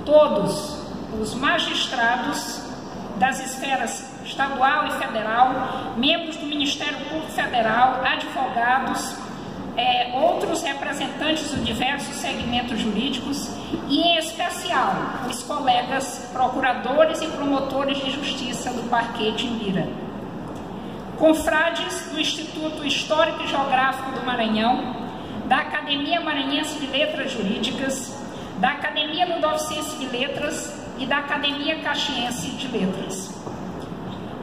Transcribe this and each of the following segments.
todos os magistrados das esferas estadual e federal, membros do Ministério Público Federal, advogados, outros representantes de diversos segmentos jurídicos e, em especial, os colegas procuradores e promotores de justiça do Parquet de Imbira. Confrades do Instituto Histórico e Geográfico do Maranhão, da Academia Maranhense de Letras Jurídicas, da Academia Ludoviciense de Letras e da Academia Caxiense de Letras.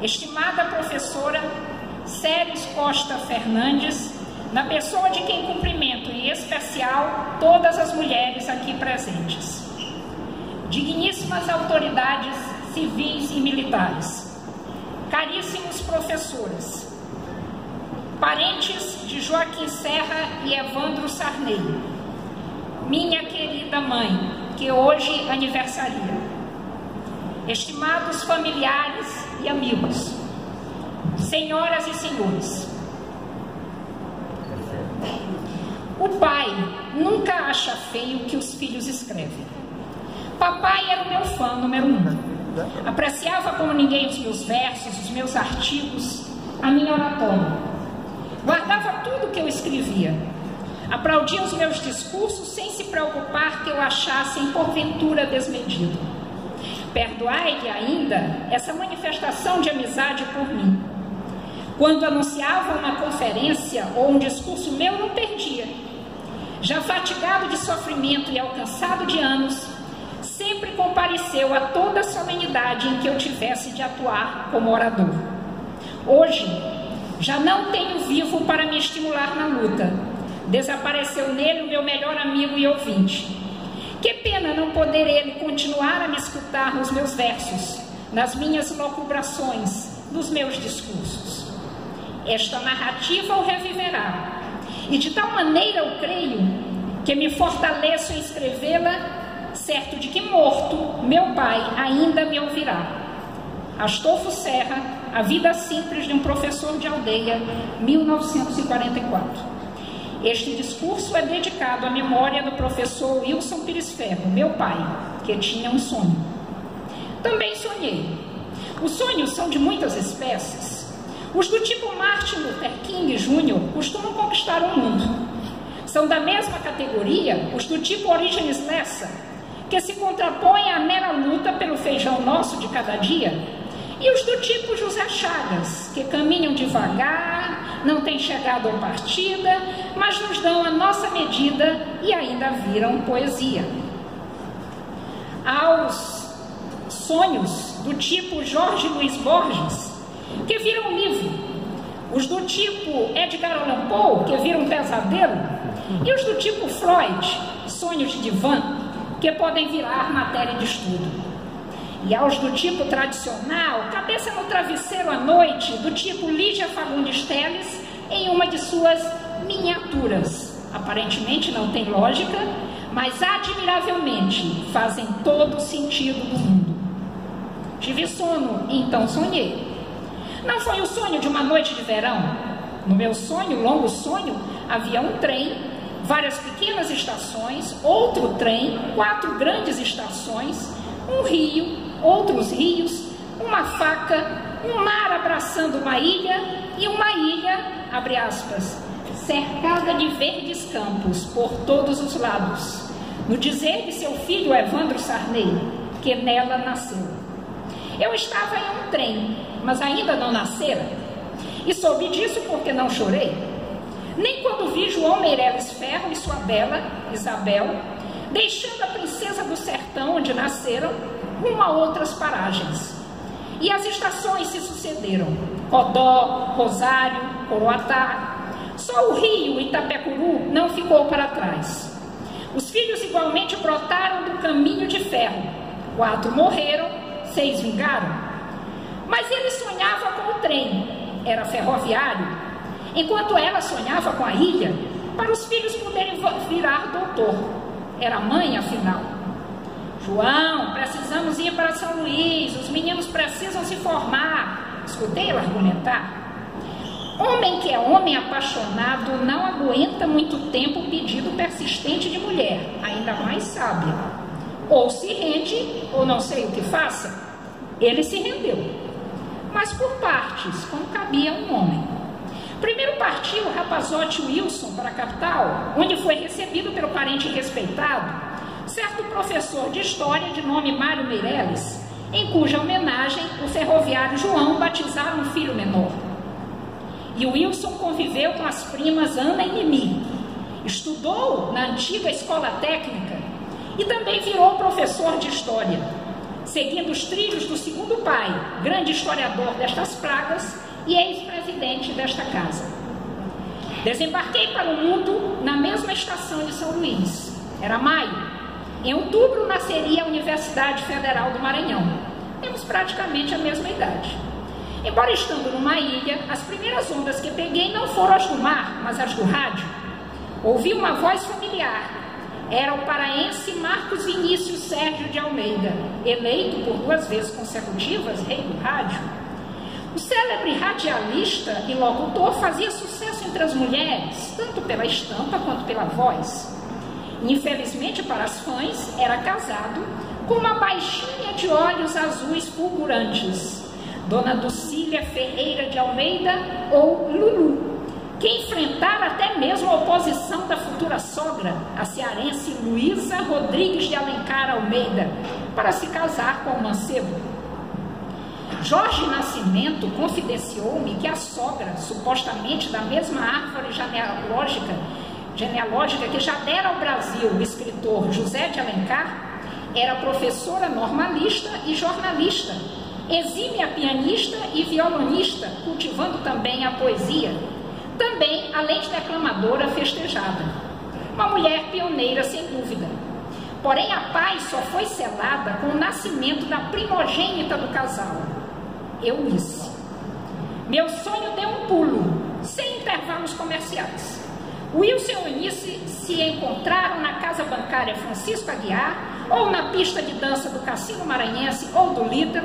Estimada professora Séries Costa Fernandes, na pessoa de quem cumprimento, em especial, todas as mulheres aqui presentes. Digníssimas autoridades civis e militares, caríssimos professores, parentes de Joaquim Serra e Evandro Sarney, minha querida mãe, que hoje aniversaria, estimados familiares e amigos, senhoras e senhores, o pai nunca acha feio o que os filhos escrevem. Papai era o meu fã número 1. Apreciava como ninguém os meus versos, os meus artigos, a minha oratória. Guardava tudo que eu escrevia. Aplaudia os meus discursos sem se preocupar que eu achassem porventura desmedido. Perdoai-lhe ainda essa manifestação de amizade por mim. Quando anunciava uma conferência ou um discurso meu, não perdia. Já fatigado de sofrimento e alcançado de anos, sempre compareceu a toda a solenidade em que eu tivesse de atuar como orador. Hoje, já não tenho vivo para me estimular na luta. Desapareceu nele o meu melhor amigo e ouvinte. Que pena não poder ele continuar a me escutar nos meus versos, nas minhas locubrações, nos meus discursos. Esta narrativa o reviverá, e de tal maneira eu creio que me fortaleço em escrevê-la, certo de que morto, meu pai ainda me ouvirá. Astolfo Serra, A Vida Simples de um Professor de Aldeia, 1944. Este discurso é dedicado à memória do professor Wilson Pires Ferro, meu pai, que tinha um sonho. Também sonhei. Os sonhos são de muitas espécies. Os do tipo Martin Luther King Jr. costumam conquistar o mundo. São da mesma categoria os do tipo Orígenes Lessa, que se contrapõem à mera luta pelo feijão nosso de cada dia, e os do tipo José Chagas, que caminham devagar, não têm chegado à partida, mas nos dão a nossa medida e ainda viram poesia. Aos sonhos do tipo Jorge Luiz Borges, que viram livro, os do tipo Edgar Allan Poe, que viram pesadelo, e os do tipo Freud, sonhos de divã, que podem virar matéria de estudo. E aos do tipo tradicional, cabeça no travesseiro à noite, do tipo Lígia Fagundes Telles, em uma de suas miniaturas. Aparentemente não tem lógica, mas admiravelmente fazem todo o sentido do mundo. Tive sono e então sonhei. Não foi o sonho de uma noite de verão. No meu sonho, longo sonho, havia um trem, várias pequenas estações, outro trem, 4 grandes estações, um rio, outros rios, uma faca, um mar abraçando uma ilha e uma ilha, abre aspas, cercada de verdes campos por todos os lados, no dizer de seu filho Evandro Sarney, que nela nasceu. Eu estava em um trem, mas ainda não nascera, e soube disso porque não chorei, nem quando vi João Meireles Ferro e sua bela, Isabel, deixando a princesa do sertão onde nasceram, rumo a outras paragens. E as estações se sucederam, Codó, Rosário, Coroatá. Só o rio Itapecuru não ficou para trás. Os filhos igualmente brotaram do caminho de ferro. 4 morreram, 6 vingaram. Mas ele sonhava com o trem, era ferroviário, enquanto ela sonhava com a ilha, para os filhos poderem virar doutor. Era mãe, afinal. João, precisamos ir para São Luís, os meninos precisam se formar. Escutei ela argumentar. Homem que é homem apaixonado não aguenta muito tempo o pedido persistente de mulher, ainda mais sábia. ou se rende, ou não sei o que faça. Ele se rendeu, mas por partes, como cabia um homem. Primeiro partiu o rapazote Wilson para a capital, onde foi recebido pelo parente respeitado, certo professor de história de nome Mário Meirelles, em cuja homenagem o ferroviário João batizara um filho menor. E o Wilson conviveu com as primas Ana e Mimi, estudou na antiga escola técnica e também virou professor de história, seguindo os trilhos do segundo pai, grande historiador destas pragas e ex-presidente desta casa. Desembarquei para o mundo na mesma estação de São Luís. Era maio. Em outubro nasceria a Universidade Federal do Maranhão. Temos praticamente a mesma idade. Embora estando numa ilha, as primeiras ondas que peguei não foram as do mar, mas as do rádio. Ouvi uma voz familiar. Era o paraense Marcos Vinícius Sérgio de Almeida, eleito por 2 vezes consecutivas rei do rádio. O célebre radialista e locutor fazia sucesso entre as mulheres, tanto pela estampa quanto pela voz. Infelizmente para as fãs, era casado com uma baixinha de olhos azuis fulgurantes, Dona Dulcília Ferreira de Almeida, ou Lulu, que enfrentara até mesmo a oposição da futura sogra, a cearense Luísa Rodrigues de Alencar Almeida, para se casar com o mancebo. Jorge Nascimento confidenciou-me que a sogra, supostamente da mesma árvore genealógica que já dera ao Brasil o escritor José de Alencar, era professora normalista e jornalista, exímia pianista e violonista, cultivando também a poesia, também além de declamadora festejada. Uma mulher pioneira, sem dúvida. Porém, a paz só foi selada com o nascimento da primogênita do casal, Eunice. Meu sonho deu um pulo, sem intervalos comerciais. Wilson e Eunice se encontraram na casa bancária Francisco Aguiar, ou na pista de dança do Cassino Maranhense ou do Líder,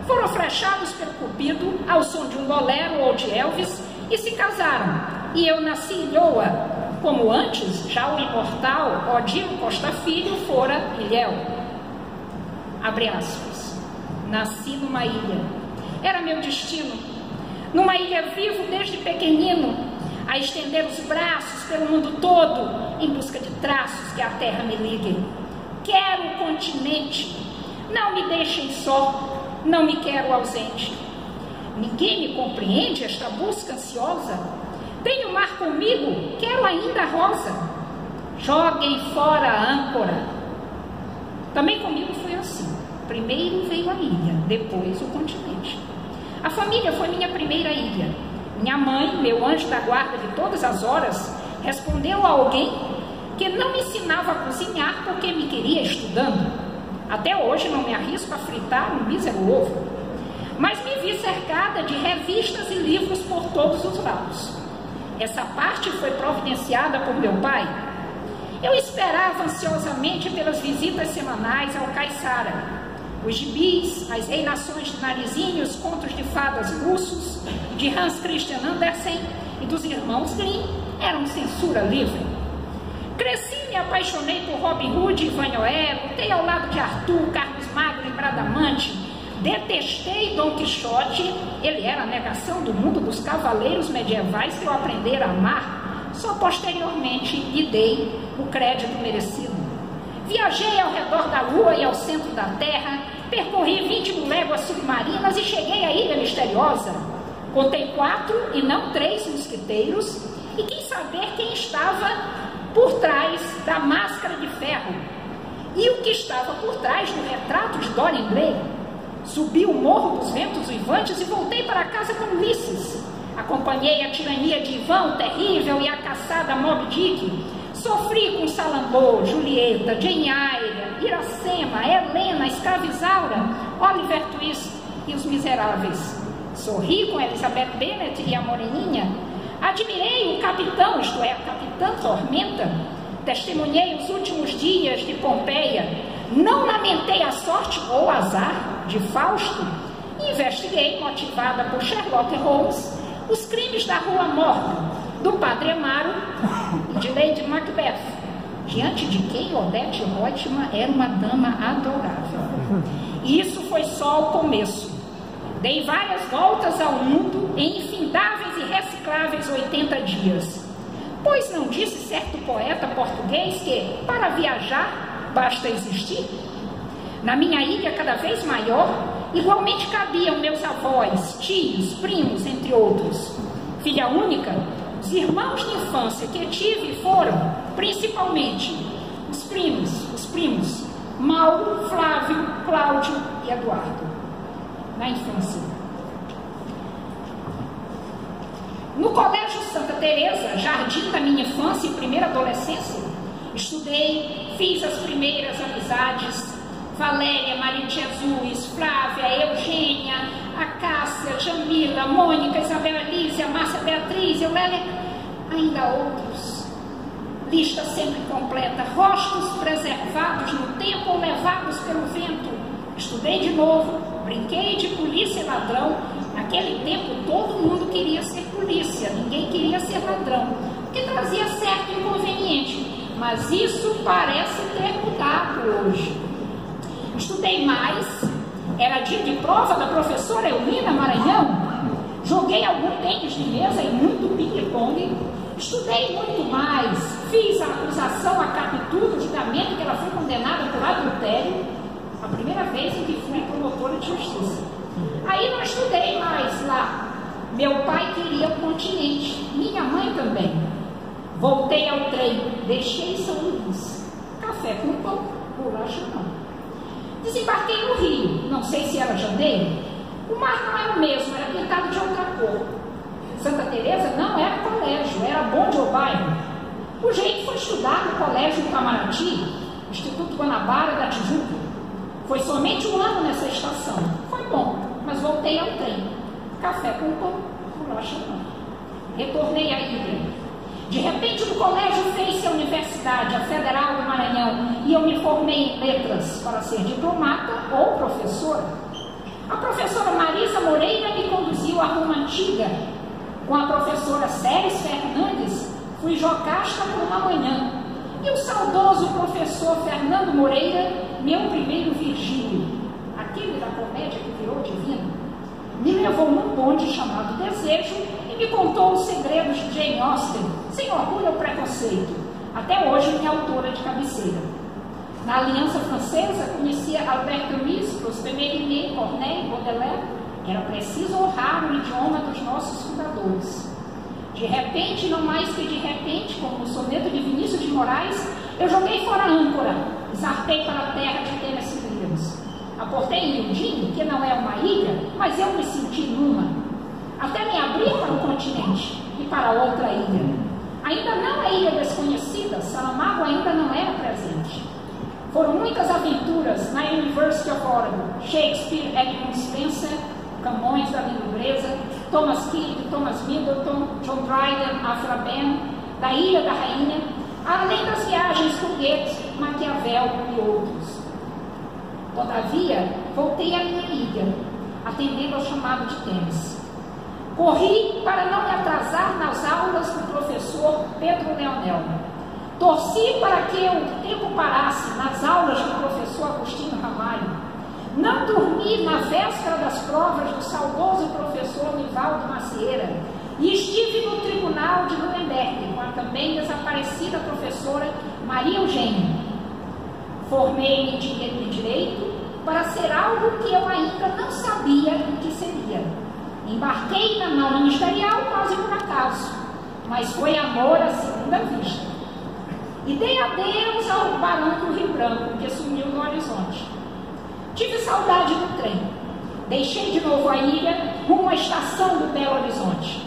foram flechados pelo Cupido ao som de um bolero ou de Elvis e se casaram. E eu nasci em Ilhoa, como antes já o imortal Odilo Costa Filho fora Ilhéu. Abre aspas. Nasci numa ilha. Era meu destino. Numa ilha vivo desde pequenino, a estender os braços pelo mundo todo em busca de traços que a terra me liguem. Quero o continente. Não me deixem só. Não me quero ausente. Ninguém me compreende esta busca ansiosa. Tenho o mar comigo, quero ainda a rosa. Joguem fora a âncora. Também comigo foi assim. Primeiro veio a ilha, depois o continente. A família foi minha primeira ilha. Minha mãe, meu anjo da guarda de todas as horas, respondeu a alguém que não me ensinava a cozinhar porque me queria estudando. Até hoje não me arrisco a fritar um mísero ovo. Mas me vi cercada de revistas e livros por todos os lados. Essa parte foi providenciada por meu pai. Eu esperava ansiosamente pelas visitas semanais ao Caiçara. Os gibis, as reinações de narizinhos, contos de fadas russos, de Hans Christian Andersen e dos irmãos Grimm eram censura livre. Cresci e me apaixonei por Robin Hood e Vanhoé, lutei ao lado de Arthur, Carlos Magno e Bradamante. Detestei Dom Quixote, ele era a negação do mundo dos cavaleiros medievais que eu aprendera a amar. Só posteriormente lhe dei o crédito merecido. Viajei ao redor da Lua e ao centro da Terra, percorri 20 léguas submarinas e cheguei à Ilha Misteriosa. Contei 4 e não 3 mosquiteiros e quis saber quem estava por trás da máscara de ferro e o que estava por trás do retrato de Dorian Gray. Subi o Morro dos Ventos Uivantes e voltei para casa com Ulisses. Acompanhei a tirania de Ivan o Terrível e a caçada Moby Dick. Sofri com Salambô, Julieta, Jane Eyre, Iracema, Helena, Escravizaura, Oliver Twist e Os Miseráveis. Sorri com Elizabeth Bennet e a Moreninha. Admirei o capitão, isto é, a Capitã Tormenta. Testemunhei os últimos dias de Pompeia. Não lamentei a sorte ou azar de Fausto. Investiguei, motivada por Sherlock Holmes, os crimes da Rua Morta, do Padre Amaro e de Lady Macbeth. diante de quem Odete Roitman era uma dama adorável. E isso foi só o começo. Dei várias voltas ao mundo em infindáveis e recicláveis 80 dias. Pois não disse certo poeta português que, para viajar, basta existir? Na minha ilha cada vez maior, igualmente cabiam meus avós, tios, primos, entre outros. Filha única, os irmãos de infância que tive foram, principalmente, os primos, Mauro, Flávio, Cláudio e Eduardo. Na infância. No Colégio Santa Teresa, jardim da minha infância e primeira adolescência, estudei, fiz as primeiras amizades, Valéria, Maria de Jesus, Flávia, Eugênia, a Cássia, Jamila, Mônica, Isabel Elísia, Márcia Beatriz, Eulélia, ainda outros. Lista sempre completa, rostos preservados no tempo ou levados pelo vento. Estudei de novo, brinquei de polícia e ladrão. Naquele tempo todo mundo queria ser polícia, ninguém queria ser ladrão, porque trazia certo inconveniente, mas isso parece ter mudado hoje. Estudei mais, era dia de prova da professora Eulina Maranhão, joguei algum tênis de mesa e muito ping-pong, estudei muito mais, fiz a acusação a captura, o julgamento que ela foi condenada por adultério, a primeira vez em que fui promotora de justiça. Aí não estudei mais lá, meu pai queria o continente, minha mãe também. Voltei ao trem, deixei São Luís, café com pão, bolacha não. Desembarquei no Rio, não sei se era janeiro. O mar não era o mesmo, era pintado de outra cor. Santa Teresa não era colégio, era bonde ou bairro. O jeito foi estudar no Colégio Itamaraty, Instituto Guanabara da Tijuca. Foi somente um ano nessa estação. Foi bom, mas voltei ao trem. Café com pão, bolacha não. Retornei à ilha. De repente, no colégio fez-se a universidade, a Federal do Maranhão, e eu me formei em letras para ser diplomata ou professora. A professora Marisa Moreira me conduziu à Roma Antiga. Com a professora Séries Fernandes, fui jocasta por uma manhã. E o saudoso professor Fernando Moreira, meu primeiro Virgílio, aquele da comédia que virou divino, me levou num bonde chamado Desejo e me contou os segredos de Jane Austen, sem orgulho ou preconceito, até hoje minha autora de cabeceira. Na Aliança Francesa, conhecia Albert Camus, Prosper Mérimée, Corneille, Baudelaire. Era preciso honrar o idioma dos nossos fundadores. De repente, não mais que de repente, como no soneto de Vinícius de Moraes, eu joguei fora a âncora, zarpei para a terra de Tennessee Williams. Aportei em Eugene, que não é uma ilha, mas eu me senti numa. Até me abrir para o continente e para outra ilha. Ainda não é ilha desconhecida, Saramago ainda não era presente. Foram muitas aventuras na University of Oregon, Shakespeare, Edmund Spencer, Camões da língua inglesa, Thomas Kidd, Thomas Middleton, John Dryden, Afra Ben, da Ilha da Rainha, além das viagens com Goethe, Maquiavel e outros. Todavia, voltei à minha ilha, atendendo ao chamado de tênis. Corri para não me atrasar nas aulas do professor Pedro Leonel. Torci para que o tempo parasse nas aulas do professor Agostinho Ramalho. Não dormi na véspera das provas do saudoso professor Nivaldo Macieira e estive no tribunal de Nuremberg com a também desaparecida professora Maria Eugênia. Formei-me em Direito para ser algo que eu ainda não sabia o que seria. Embarquei na mão ministerial quase por acaso, mas foi amor à segunda vista. E dei adeus ao Barão do Rio Branco, que sumiu no horizonte. Tive saudade do trem. Deixei de novo a ilha, rumo à estação do Belo Horizonte.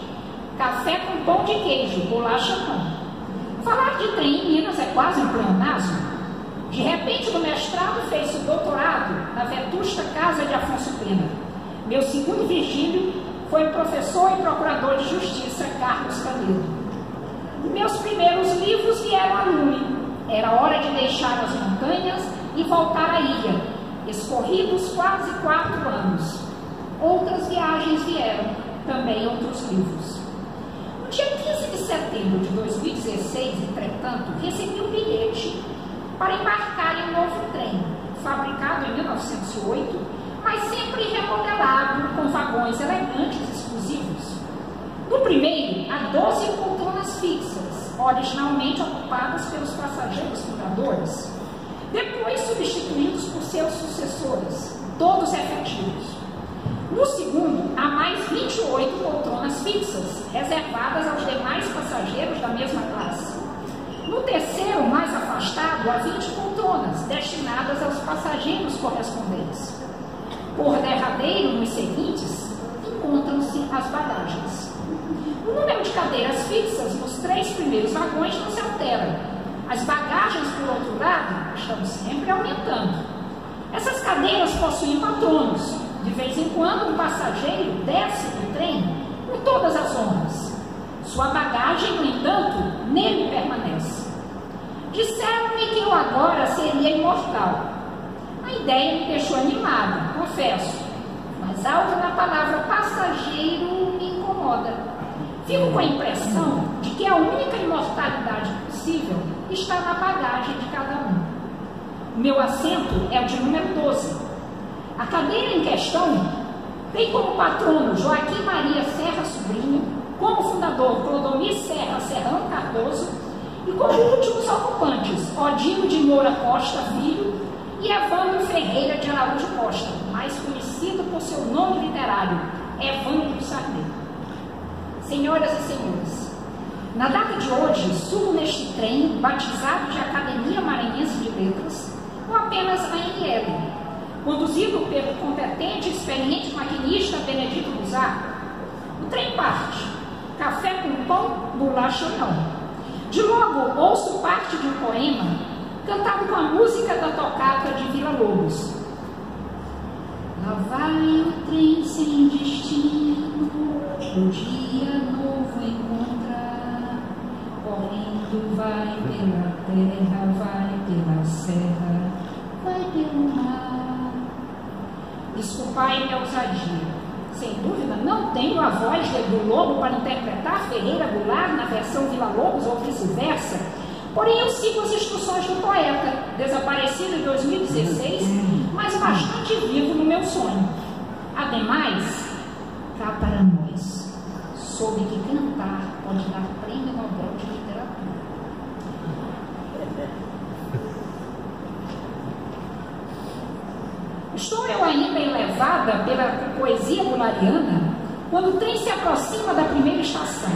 Café com pão de queijo, bolacha não. Falar de trem em Minas é quase um pleonasmo. De repente, no mestrado, fez-se o doutorado na vetusta casa de Afonso Pena. Meu segundo Virgílio foi o professor e procurador de justiça Carlos Canedo. Meus primeiros livros vieram a lume. Era hora de deixar as montanhas e voltar à ilha. Escorridos quase 4 anos. Outras viagens vieram, também outros livros. No dia 15 de setembro de 2016, entretanto, recebi um bilhete para embarcar em um novo trem, fabricado em 1908, mas sempre remodelado com vagões elegantes e exclusivos. No primeiro, há 12 poltronas fixas, originalmente ocupadas pelos passageiros fundadores, depois substituídos por seus sucessores, todos efetivos. No segundo, há mais 28 poltronas fixas, reservadas aos demais passageiros da mesma classe. No terceiro, mais afastado, há 20 poltronas, destinadas aos passageiros correspondentes. Por derradeiro, nos seguintes, encontram-se as bagagens. O número de cadeiras fixas nos 3 primeiros vagões não se altera. As bagagens, por outro lado, estão sempre aumentando. Essas cadeiras possuem patronos. De vez em quando, um passageiro desce do trem com todas as honras. Sua bagagem, no entanto, nele permanece. Disseram-me que eu agora seria imortal. A ideia me deixou animada, confesso, mas algo na palavra passageiro me incomoda. Fico com a impressão de que a única imortalidade possível está na bagagem de cada um. O meu assento é o de número 12. A cadeira em questão tem como patrono Joaquim Maria Serra Sobrinho, como fundador Clodomir Serra Serrão Cardoso e como últimos ocupantes Odilo de Moura Costa Filho e Evandro Ferreira de Araújo Costa, mais conhecido por seu nome literário, Evandro Sarney. Senhoras e senhores, na data de hoje, subo neste trem batizado de Academia Maranhense de Letras, ou apenas ANL, conduzido pelo competente e experiente maquinista Benedito Buzar. O trem parte, café com pão, bolacha não. De logo ouço parte de um poema cantado com a música da tocata de Vila Lobos. Lá vai o trem sem destino, um dia novo encontrar, correndo vai pela terra, vai pela serra, vai pelo mar. Desculpai minha ousadia. Sem dúvida, não tenho a voz de Edu Lobo para interpretar Ferreira Goulart na versão Vila Lobos ou vice-versa, porém eu sigo as instruções do poeta, desaparecido em 2016, mas bastante vivo no meu sonho. Ademais, cá para nós, soube que cantar pode dar prêmio Nobel de Literatura. Estou eu ainda enlevada pela poesia bolariana quando o trem se aproxima da primeira estação.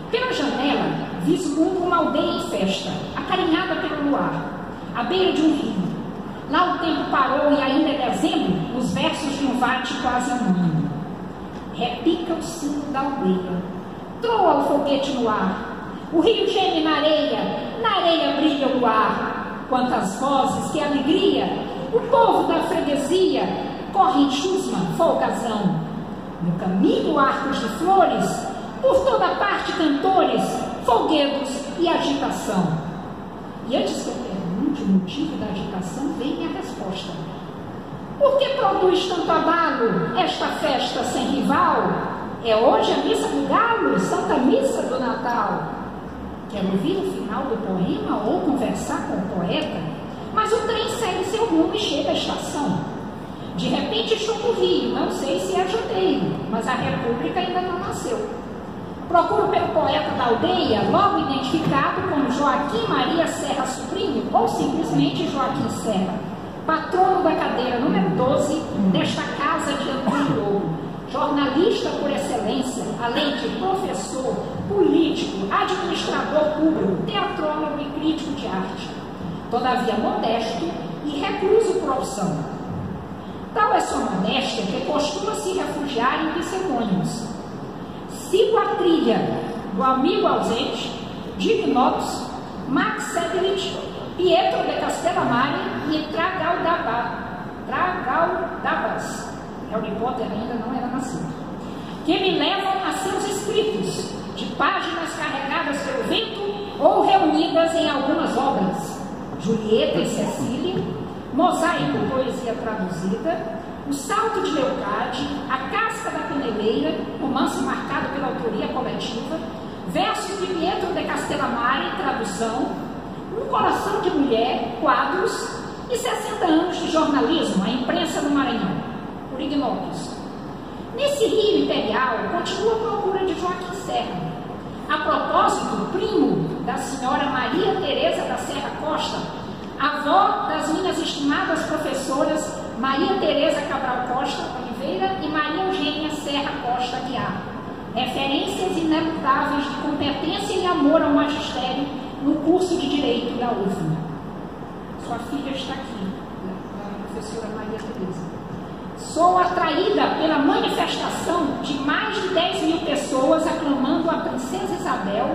Pela janela, vislumbro uma aldeia em festa, acarinhada pelo luar, à beira de um rio. Lá o tempo parou e ainda é dezembro, os versos de um vate quase anônimo. Repica o sino da aldeia, troa o foguete no ar, o rio geme na areia brilha o luar. Quantas vozes, que alegria! O povo da freguesia corre em chusma, folgazão. No caminho, arcos de flores, por toda parte cantores, folguedos e agitação. E antes que eu pergunte o motivo da agitação, vem a resposta. Por que produz tanto abalo esta festa sem rival? É hoje a missa do galo, Santa Missa do Natal. Quer ouvir o final do poema ou conversar com o poeta? Mas o trem segue seu rumo e chega à estação. De repente estou no Rio, não sei se é janeiro, mas a República ainda não nasceu. Procuro pelo poeta da aldeia, logo identificado como Joaquim Maria Serra Sobrinho, ou simplesmente Joaquim Serra, patrono da cadeira número 12 desta casa de Antônio Lobo, jornalista por excelência, além de professor, político, administrador público, teatrólogo e crítico de arte. Todavia modesto e recluso por opção. Tal é sua modéstia que costuma se refugiar em pseudônimos. Sigo a trilha do amigo ausente, Dignotus, Max Severit, Pietro de Castellammare e Tragaldabas. Harry Potter ainda não era nascido. Que me levam a seus escritos, de páginas carregadas pelo vento ou reunidas em algumas obras. Julieta e Cecília, Mosaico, poesia traduzida, O Salto de Leucade, A Casca da Caneleira, romance marcado pela autoria coletiva, versos de Pietro de Castellammare, tradução, Um Coração de Mulher, mulher, quadros e 60 anos de jornalismo, a imprensa do Maranhão, por Ignópolis. Nesse Rio Imperial, continua a procura de Joaquim Serra. A propósito, primo da senhora Maria Tereza da Serra Costa, avó das minhas estimadas professoras Maria Tereza Cabral Costa Oliveira e Maria Eugênia Serra Costa Aguiar, referências inelutáveis de competência e amor ao magistério no curso de Direito da UFMA. Sua filha está aqui, a professora Maria Tereza. Sou atraída pela manifestação de mais de 10 mil pessoas aclamando a Princesa Isabel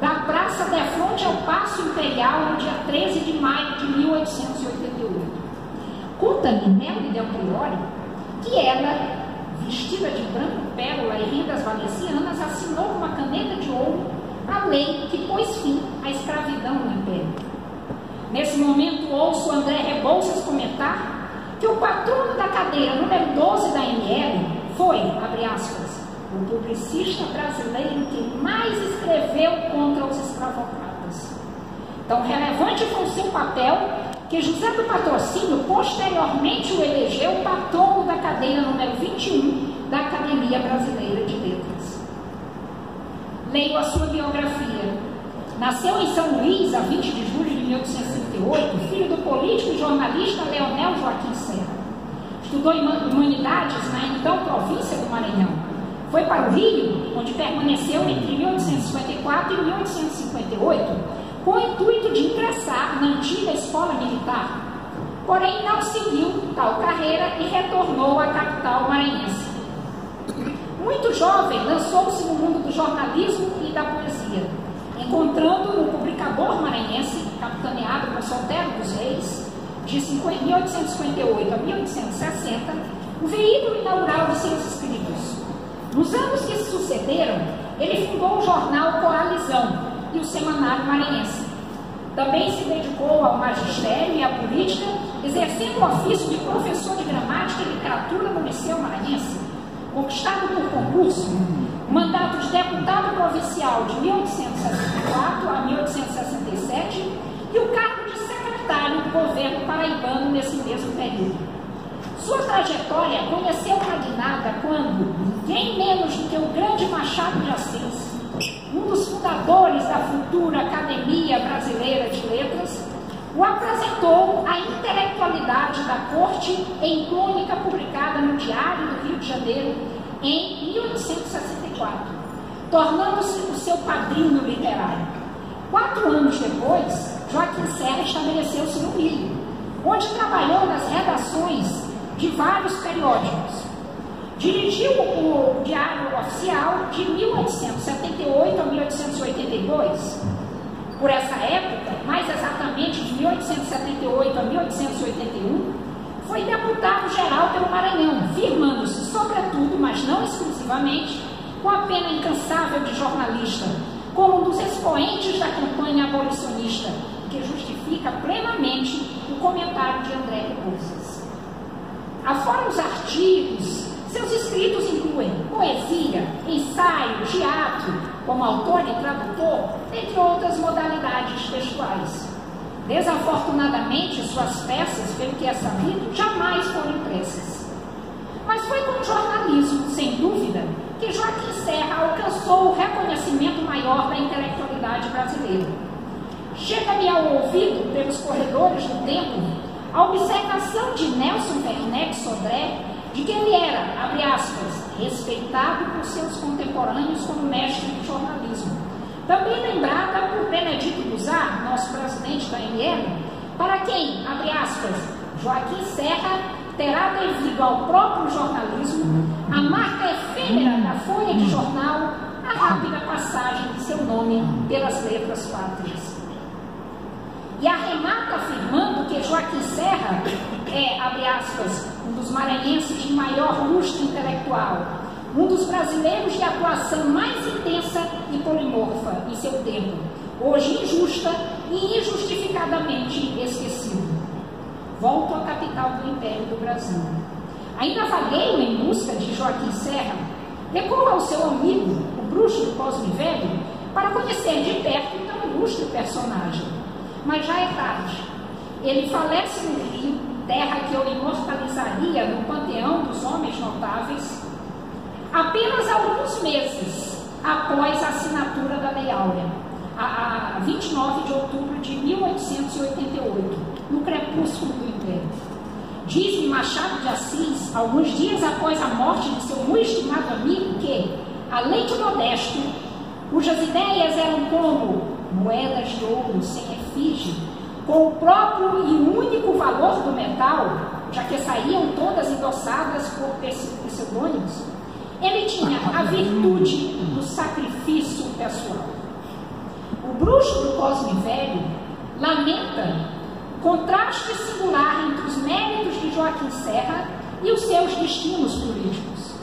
da Praça de Fronte ao Paço Imperial no dia 13 de maio de 1888. Conta-me Nelly Del Priore que ela, vestida de branco, pérola e rendas valencianas, assinou com uma caneta de ouro a lei que pôs fim à escravidão no Império. Nesse momento ouço André Rebouças comentar que o patrono da cadeira número 12 da ML foi, abre aspas, o publicista brasileiro que mais escreveu contra os escravocratas. Tão relevante foi o seu papel que José do Patrocínio posteriormente o elegeu patrono da cadeira número 21 da Academia Brasileira de Letras. Leio a sua biografia. Nasceu em São Luís, a 20 de julho de 1858, filho do político e jornalista Leonel Joaquim Serra. Estudou Humanidades na então província do Maranhão. Foi para o Rio, onde permaneceu entre 1854 e 1858, com o intuito de ingressar na antiga escola militar. Porém, não seguiu tal carreira e retornou à capital maranhense. Muito jovem, lançou-se no mundo do jornalismo e da poesia, encontrando no Publicador Maranhense, capitaneado por Solteiro dos Reis, de 1858 a 1860, o veículo inaugural de seus escritos. Nos anos que se sucederam, ele fundou o jornal Coalizão e o Semanário Maranhense. Também se dedicou ao magistério e à política, exercendo o ofício de professor de gramática e literatura no Liceu Maranhense, conquistado por concurso, o mandato de deputado provincial de 1864 a 1867 e o cargo de secretário do governo paraibano nesse mesmo período. Sua trajetória conheceu uma guinada quando ninguém menos do que o grande Machado de Assis, um dos fundadores da futura Academia Brasileira de Letras, o apresentou à intelectualidade da corte em crônica publicada no Diário do Rio de Janeiro em 1864, tornando-se o seu padrinho literário. 4 anos depois, Joaquim Serra estabeleceu-se no Rio, onde trabalhou nas redações de vários periódicos. Dirigiu o Diário Oficial de 1878 a 1882. Por essa época, mais exatamente de 1878 a 1881, foi deputado-geral pelo Maranhão, firmando-se, sobretudo, mas não exclusivamente, com a pena incansável de jornalista, como um dos expoentes da campanha abolicionista, que justifica plenamente o comentário de André Rebouças. Afora os artigos, seus escritos incluem poesia, ensaio, teatro, como autor e tradutor, entre outras modalidades textuais. Desafortunadamente, suas peças, pelo que é sabido, jamais foram impressas. Mas foi com o jornalismo, sem dúvida, que Joaquim Serra alcançou o reconhecimento maior da intelectualidade brasileira. Chega-me ao ouvido, pelos corredores do tempo, a observação de Nelson Werneck Sodré de que ele era, abre aspas, respeitado por seus contemporâneos como mestre do jornalismo. Também lembrada por Benedito Buzar, nosso presidente da ML, para quem, abre aspas, Joaquim Serra terá devido ao próprio jornalismo a marca efêmera da folha de jornal, a rápida passagem de seu nome pelas letras pátrias. E arremata afirmando que Joaquim Serra é, abre aspas, um dos maranhenses de maior lustre intelectual, um dos brasileiros de atuação mais intensa e polimorfa em seu tempo, hoje injusta e injustificadamente esquecido. Volto à capital do Império do Brasil. Ainda vagueio em busca de Joaquim Serra, recorro ao seu amigo, o bruxo do Cosme Velho, para conhecer de perto tão ilustre personagem. mas já é tarde. Ele falece no Rio, terra que eu imortalizaria no panteão dos homens notáveis, apenas alguns meses após a assinatura da Lei Áurea, a 29 de outubro de 1888, no crepúsculo do Império. Diz-me Machado de Assis, alguns dias após a morte de seu muito estimado amigo, que, além de modesto, cujas ideias eram como moedas de ouro sem efígie, com o próprio e único valor do metal, já que saíam todas endossadas por pseudônimos, ele tinha a virtude do sacrifício pessoal. O bruxo do Cosme Velho lamenta contraste singular entre os méritos de Joaquim Serra e os seus destinos políticos.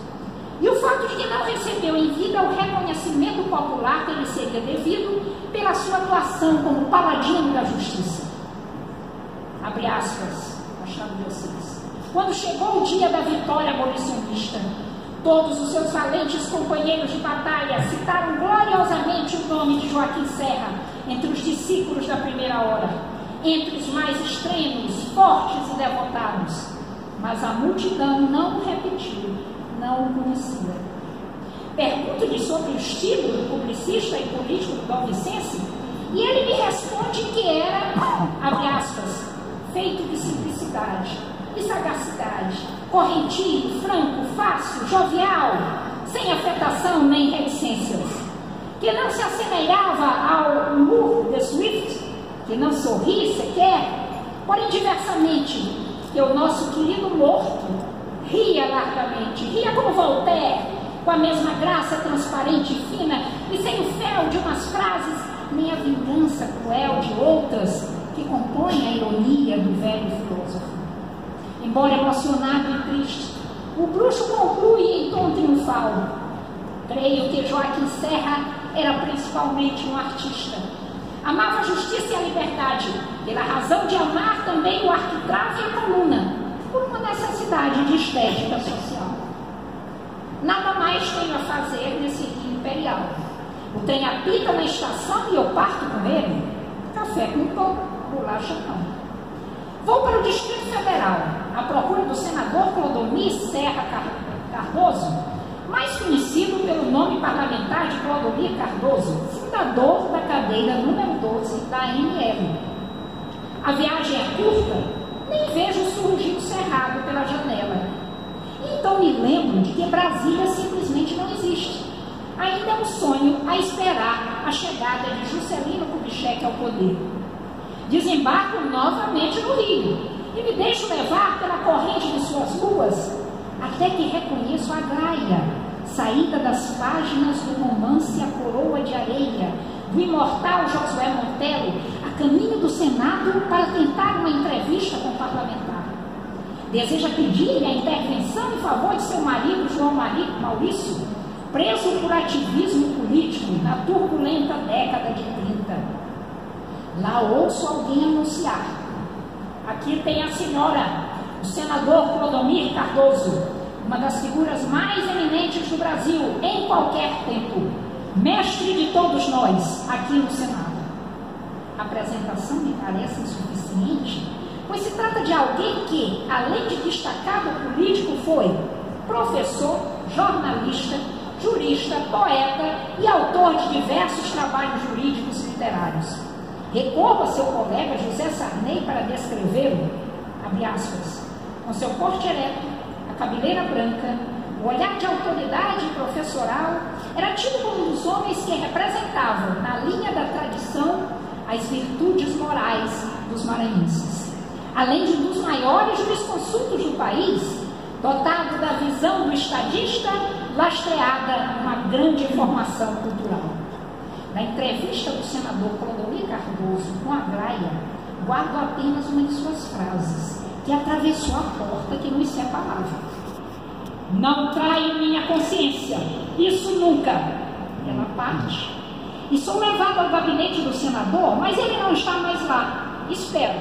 E o fato de que não recebeu em vida o reconhecimento popular que lhe seria devido pela sua atuação como paladino da justiça. Abre aspas, Machado de Assis. Quando chegou o dia da vitória abolicionista, todos os seus valentes companheiros de batalha citaram gloriosamente o nome de Joaquim Serra entre os discípulos da primeira hora, entre os mais extremos, fortes e devotados. Mas a multidão não o repetiu, não o conhecia. Pergunto-lhe sobre o estilo do publicista e político do Valvicense, e ele me responde que era, abre aspas, feito de simplicidade, de sagacidade, correntio, franco, fácil, jovial, sem afetação nem reticências, que não se assemelhava ao humor de Swift, que não sorri sequer, porém diversamente, que o nosso querido morto ria largamente, ria como Voltaire, com a mesma graça transparente e fina, e sem o fel de umas frases, nem a vingança cruel de outras, que compõem a ironia do velho filósofo. Embora emocionado e triste, o bruxo conclui em tom triunfal: creio que Joaquim Serra era principalmente um artista. Amava a justiça e a liberdade, pela razão de amar também o arquitrave e a coluna, por uma necessidade de estética social. Nada mais tenho a fazer nesse rio imperial. O trem apita na estação e eu parto com ele. Café com pão, bolacha pão. Vou para o Distrito Federal, à procura do senador Clodomir Serra Cardoso, mais conhecido pelo nome parlamentar de Clodomir Cardoso, fundador da cadeira número 12 da ANL. A viagem é curta, nem vejo surgir o cerrado pela janela. Então me lembro de que Brasília simplesmente não existe. Ainda é um sonho a esperar a chegada de Juscelino Kubitschek ao poder. Desembarco novamente no Rio e me deixo levar pela corrente de suas ruas, até que reconheço a Gaia, saída das páginas do romance A Coroa de Areia, do imortal Josué Montello, a caminho do Senado para tentar uma entrevista com o parlamentar. Deseja pedir-lhe a intervenção em favor de seu marido, João Maurício, preso por ativismo político na turbulenta década de 30. Lá ouço alguém anunciar: aqui tem a senhora, o senador Clodomir Cardoso, uma das figuras mais eminentes do Brasil em qualquer tempo, mestre de todos nós aqui no Senado. A apresentação me parece insuficiente, pois se trata de alguém que, além de destacado político, foi professor, jornalista, jurista, poeta e autor de diversos trabalhos jurídicos e literários. Recorro a seu colega José Sarney para descrevê-lo, abre aspas, com seu porte ereto, a cabeleira branca, o olhar de autoridade professoral, era tido como um dos homens que representavam, na linha da tradição, as virtudes morais dos maranhenses. Além de um dos maiores jurisconsultos do país, dotado da visão do estadista, lastreada uma grande formação cultural. Na entrevista do senador Clodomir Cardoso com a Gaia, guardo apenas uma de suas frases, que atravessou a porta que nos separava. Não traio minha consciência, isso nunca. Ela parte. E sou levado ao gabinete do senador, mas ele não está mais lá. Espero.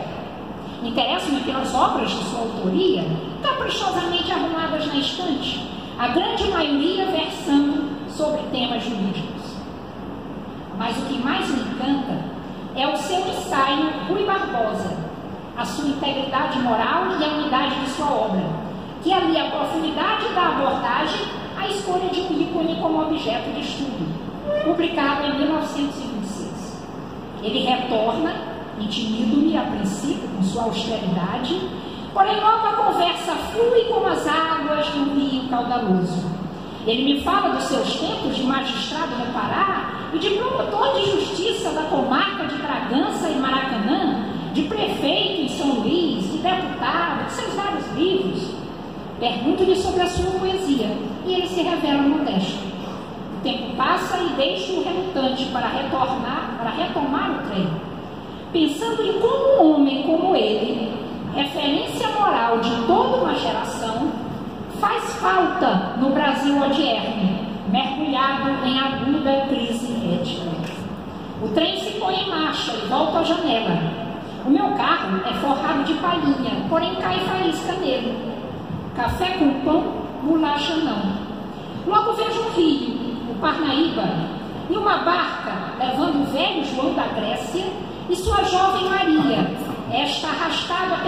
Interesso-me pelas obras de sua autoria, caprichosamente arrumadas na estante, a grande maioria versando sobre temas jurídicos. Mas o que mais me encanta é o seu ensaio Rui Barbosa, a sua integridade moral e a unidade de sua obra, que alia a profundidade da abordagem à escolha de um ícone como objeto de estudo, publicado em 1926. Ele retorna, intimido-me a princípio com sua austeridade, porém logo a conversa flui como as águas de um rio caudaloso. Ele me fala dos seus tempos de magistrado no Pará e de promotor de justiça da comarca de Bragança e Maracanã, de prefeito em São Luís, de deputado, de seus vários livros. Pergunto-lhe sobre a sua poesia e ele se revela modesto. O tempo passa e deixo-o relutante para retomar o trem, pensando em como um homem como ele, referência moral de toda uma geração, faz falta no Brasil odierno, mergulhado em aguda crise ética. O trem se põe em marcha e volta à janela. O meu carro é forrado de palhinha, porém cai faísca nele. Café com pão, bolacha não. Logo vejo um rio, o Parnaíba, e uma barca levando o velho João da Grécia e sua jovem Maria, esta arrastada